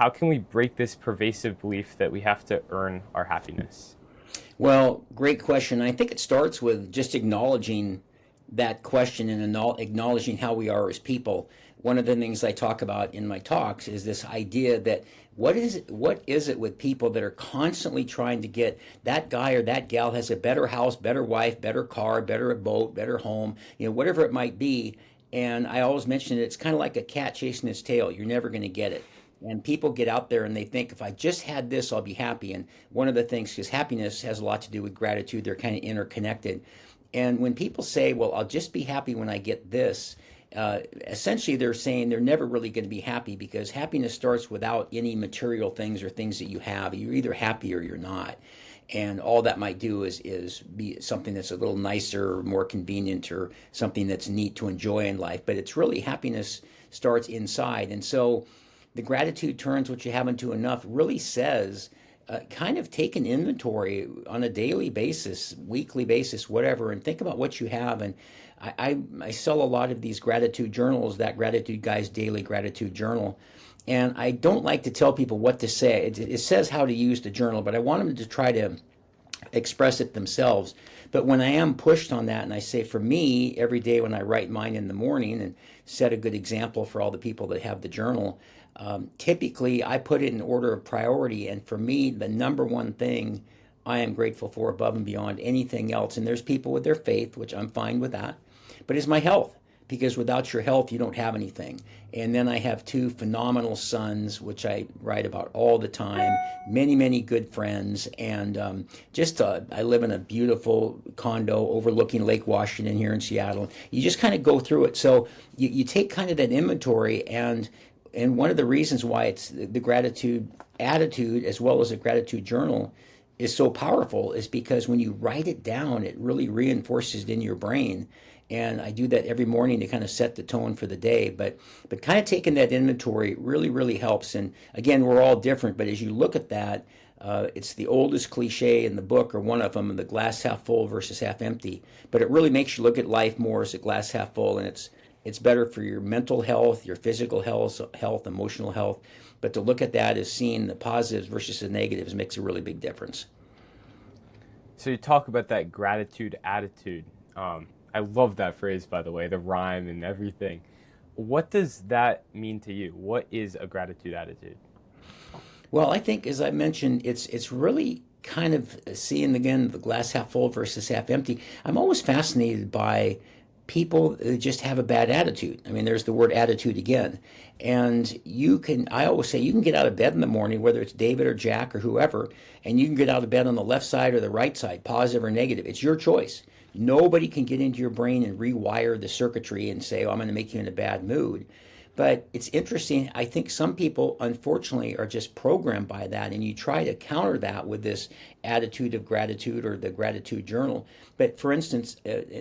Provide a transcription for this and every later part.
how can we break this pervasive belief that we have to earn our happiness? Well, great question. I think it starts with just acknowledging that question and acknowledging how we are as people. One of the things I talk about in my talks is this idea that what is it with people that are constantly trying to get that guy or that gal has a better house, better wife, better car, better boat, better home, whatever it might be. And I always mention it, it's kind of like a cat chasing its tail. You're never going to get it. And people get out there and they think, if I just had this, I'll be happy. And one of the things, because happiness has a lot to do with gratitude, they're kind of interconnected. And when people say, well, I'll just be happy when I get this, essentially they're saying they're never really going to be happy, because happiness starts without any material things or things that you have. You're either happy or you're not. And all that might do is be something that's a little nicer or more convenient, or something that's neat to enjoy in life. But it's really, happiness starts inside. And so the gratitude turns what you have into enough really says, kind of take an inventory on a daily basis, weekly basis, whatever, and think about what you have. And I sell a lot of these gratitude journals, that Gratitude Guy's Daily Gratitude Journal. And I don't like to tell people what to say. It says how to use the journal, but I want them to try to express it themselves. But when I am pushed on that, and I say, for me, every day when I write mine in the morning and set a good example for all the people that have the journal, typically I put it in order of priority. And for me, the number one thing I am grateful for above and beyond anything else, and there's people with their faith, which I'm fine with that, but is my health. Because without your health, you don't have anything. And then I have two phenomenal sons, which I write about all the time, many, many good friends. And I live in a beautiful condo overlooking Lake Washington here in Seattle. You just kind of go through it. So you take kind of that inventory, and one of the reasons why it's the gratitude attitude as well as a gratitude journal is so powerful is because when you write it down, it really reinforces it in your brain. And I do that every morning to kind of set the tone for the day. But kind of taking that inventory really, really helps. And again, we're all different, but as you look at that, it's the oldest cliche in the book, or one of them, the glass half full versus half empty. But it really makes you look at life more as a glass half full, and it's better for your mental health, your physical health, emotional health. But to look at that as seeing the positives versus the negatives makes a really big difference. So you talk about that gratitude attitude. I love that phrase, by the way, the rhyme and everything. What does that mean to you? What is a gratitude attitude? Well, I think, as I mentioned, it's really kind of seeing again the glass half full versus half empty. I'm always fascinated by people that just have a bad attitude. I mean, there's the word attitude again. And I always say, you can get out of bed in the morning, whether it's David or Jack or whoever, and you can get out of bed on the left side or the right side, positive or negative. It's your choice. Nobody can get into your brain and rewire the circuitry and say, oh, I'm going to make you in a bad mood. But it's interesting. I think some people, unfortunately, are just programmed by that, and you try to counter that with this attitude of gratitude or the gratitude journal. But for instance,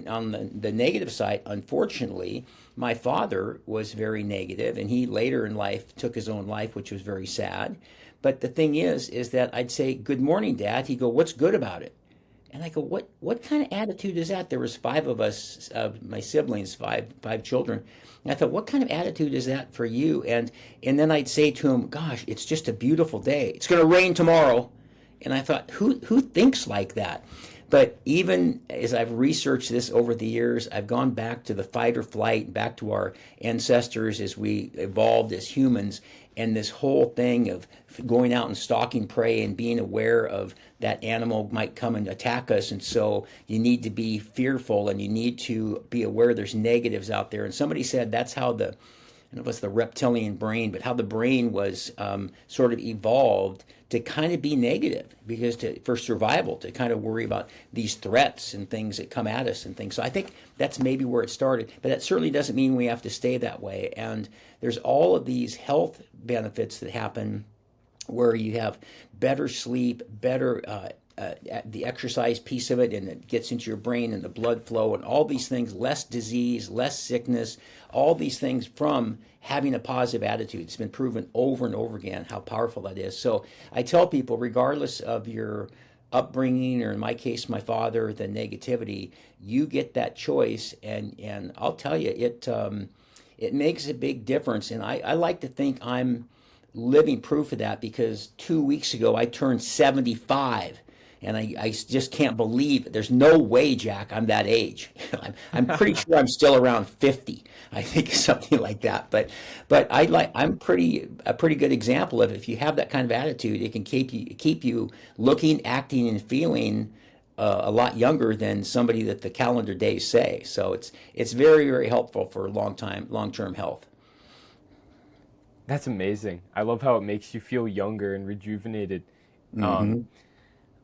on the negative side, unfortunately, my father was very negative, and he later in life took his own life, which was very sad. But the thing is that I'd say, "Good morning, Dad." He'd go, "What's good about it?" And I go, what kind of attitude is that? There was five of us, my siblings, five children. And I thought, what kind of attitude is that for you? And then I'd say to him, gosh, it's just a beautiful day. It's going to rain tomorrow. And I thought, who thinks like that? But even as I've researched this over the years, I've gone back to the fight or flight, back to our ancestors as we evolved as humans, and this whole thing of going out and stalking prey and being aware of that animal might come and attack us. And so you need to be fearful, and you need to be aware there's negatives out there. And somebody said that's how I don't know if it's the reptilian brain, but how the brain was sort of evolved to kind of be negative, because for survival, to kind of worry about these threats and things that come at us and things. So I think that's maybe where it started, but that certainly doesn't mean we have to stay that way. And there's all of these health benefits that happen where you have better sleep, better the exercise piece of it, and it gets into your brain and the blood flow and all these things, less disease, less sickness, all these things from having a positive attitude. It's been proven over and over again how powerful that is. So I tell people, regardless of your upbringing, or in my case, my father, the negativity, you get that choice, and I'll tell you, it makes a big difference. And I like to think I'm living proof of that because 2 weeks ago I turned 75. And I just can't believe it. There's no way, Jack, I'm that age. I'm pretty sure I'm still around 50. I think something like that. But I'm pretty a pretty good example of if you have that kind of attitude, it can keep you looking, acting, and feeling a lot younger than somebody that the calendar days say. So it's very very helpful for long term health. That's amazing. I love how it makes you feel younger and rejuvenated. Um, Hmm.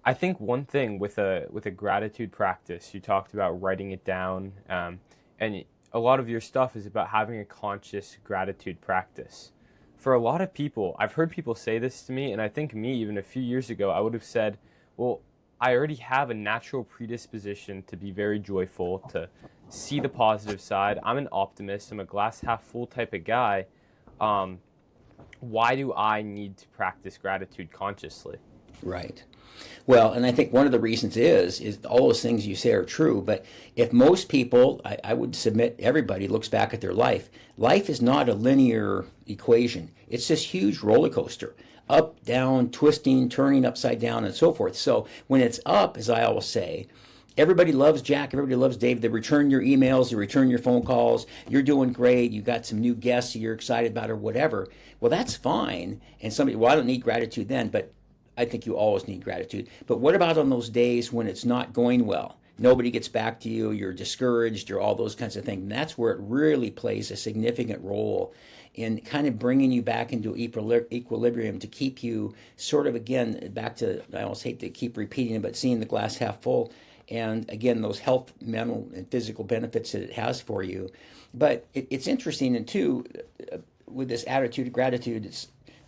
I think one thing with a gratitude practice, you talked about writing it down, and a lot of your stuff is about having a conscious gratitude practice. For a lot of people, I've heard people say this to me, and I think me even a few years ago, I would have said, "Well, I already have a natural predisposition to be very joyful, to see the positive side. I'm an optimist. I'm a glass half full type of guy. Um, why do I need to practice gratitude consciously?" Right. Well, and I think one of the reasons is all those things you say are true. But if most people, I would submit everybody looks back at their life, life is not a linear equation. It's this huge roller coaster, up, down, twisting, turning upside down, and so forth. So when it's up, as I always say, everybody loves Jack, everybody loves Dave. They return your emails, they return your phone calls. You're doing great. You got some new guests you're excited about, or whatever. Well, that's fine. And somebody, well, I don't need gratitude then, but I think you always need gratitude. But what about on those days when it's not going well? Nobody gets back to you, you're discouraged, you're all those kinds of things. And that's where it really plays a significant role in kind of bringing you back into equilibrium to keep you sort of, again, back to, I almost hate to keep repeating it, but seeing the glass half full. And again, those health, mental, and physical benefits that it has for you. But it's interesting, and too, with this attitude of gratitude,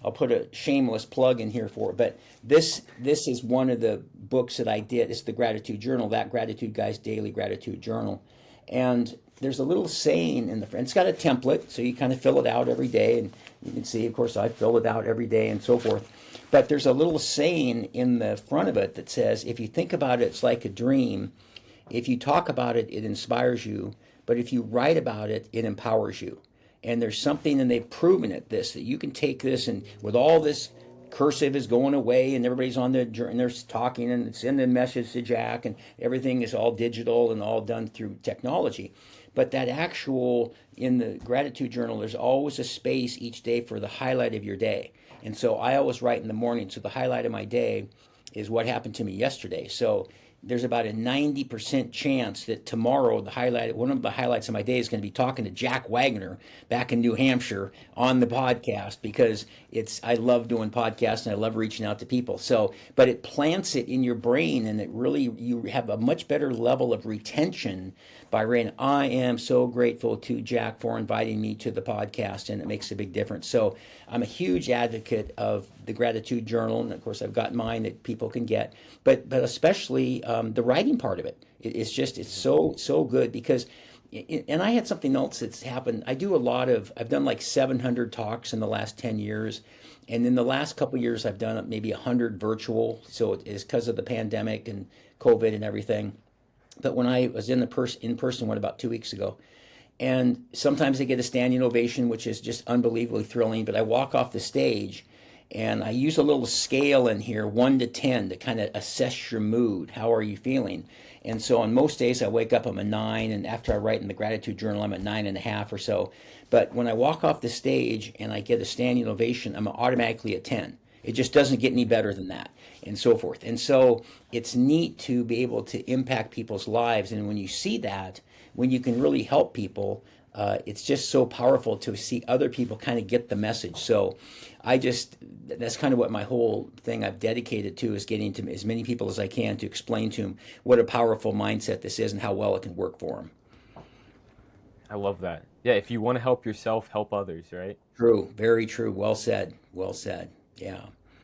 I'll put a shameless plug in here for it, but this is one of the books that I did. It's the Gratitude Journal, that Gratitude Guy's Daily Gratitude Journal, and there's a little saying in the. It's got a template, so you kind of fill it out every day, and you can see, of course, I fill it out every day and so forth. But there's a little saying in the front of it that says, "If you think about it, it's like a dream. If you talk about it, it inspires you. But if you write about it, it empowers you." And there's something, and they've proven it, this, that you can take this and with all this cursive is going away and everybody's on the, and they're talking and it's in the message to Jack and everything is all digital and all done through technology. But that actual, in the gratitude journal, there's always a space each day for the highlight of your day. And so I always write in the morning. So the highlight of my day is what happened to me yesterday. So there's about a 90% chance that tomorrow one of the highlights of my day is going to be talking to Jack Wagoner back in New Hampshire on the podcast because I love doing podcasts and I love reaching out to people. So, but it plants it in your brain and it really, you have a much better level of retention by writing, "I am so grateful to Jack for inviting me to the podcast," and it makes a big difference. So I'm a huge advocate of the gratitude journal, and of course I've got mine that people can get, but especially the writing part of it. It's so good because, and I had something else that's happened. I've done like 700 talks in the last 10 years. And in the last couple of years, I've done maybe 100 virtual. So it is because of the pandemic and COVID and everything. But when I was in person one about 2 weeks ago, and sometimes they get a standing ovation, which is just unbelievably thrilling. But I walk off the stage and I use a little scale in here, 1 to 10, to kind of assess your mood. How are you feeling? And so on most days, I wake up, I'm a 9. And after I write in the gratitude journal, I'm at 9.5 or so. But when I walk off the stage and I get a standing ovation, I'm automatically a 10. It just doesn't get any better than that, and so forth. And so it's neat to be able to impact people's lives. And when you see that, when you can really help people, it's just so powerful to see other people kind of get the message. So that's kind of what my whole thing I've dedicated to, is getting to as many people as I can to explain to them what a powerful mindset this is and how well it can work for them. I love that. Yeah, if you want to help yourself, help others, right? True, very true. Well said. Well said. Yeah.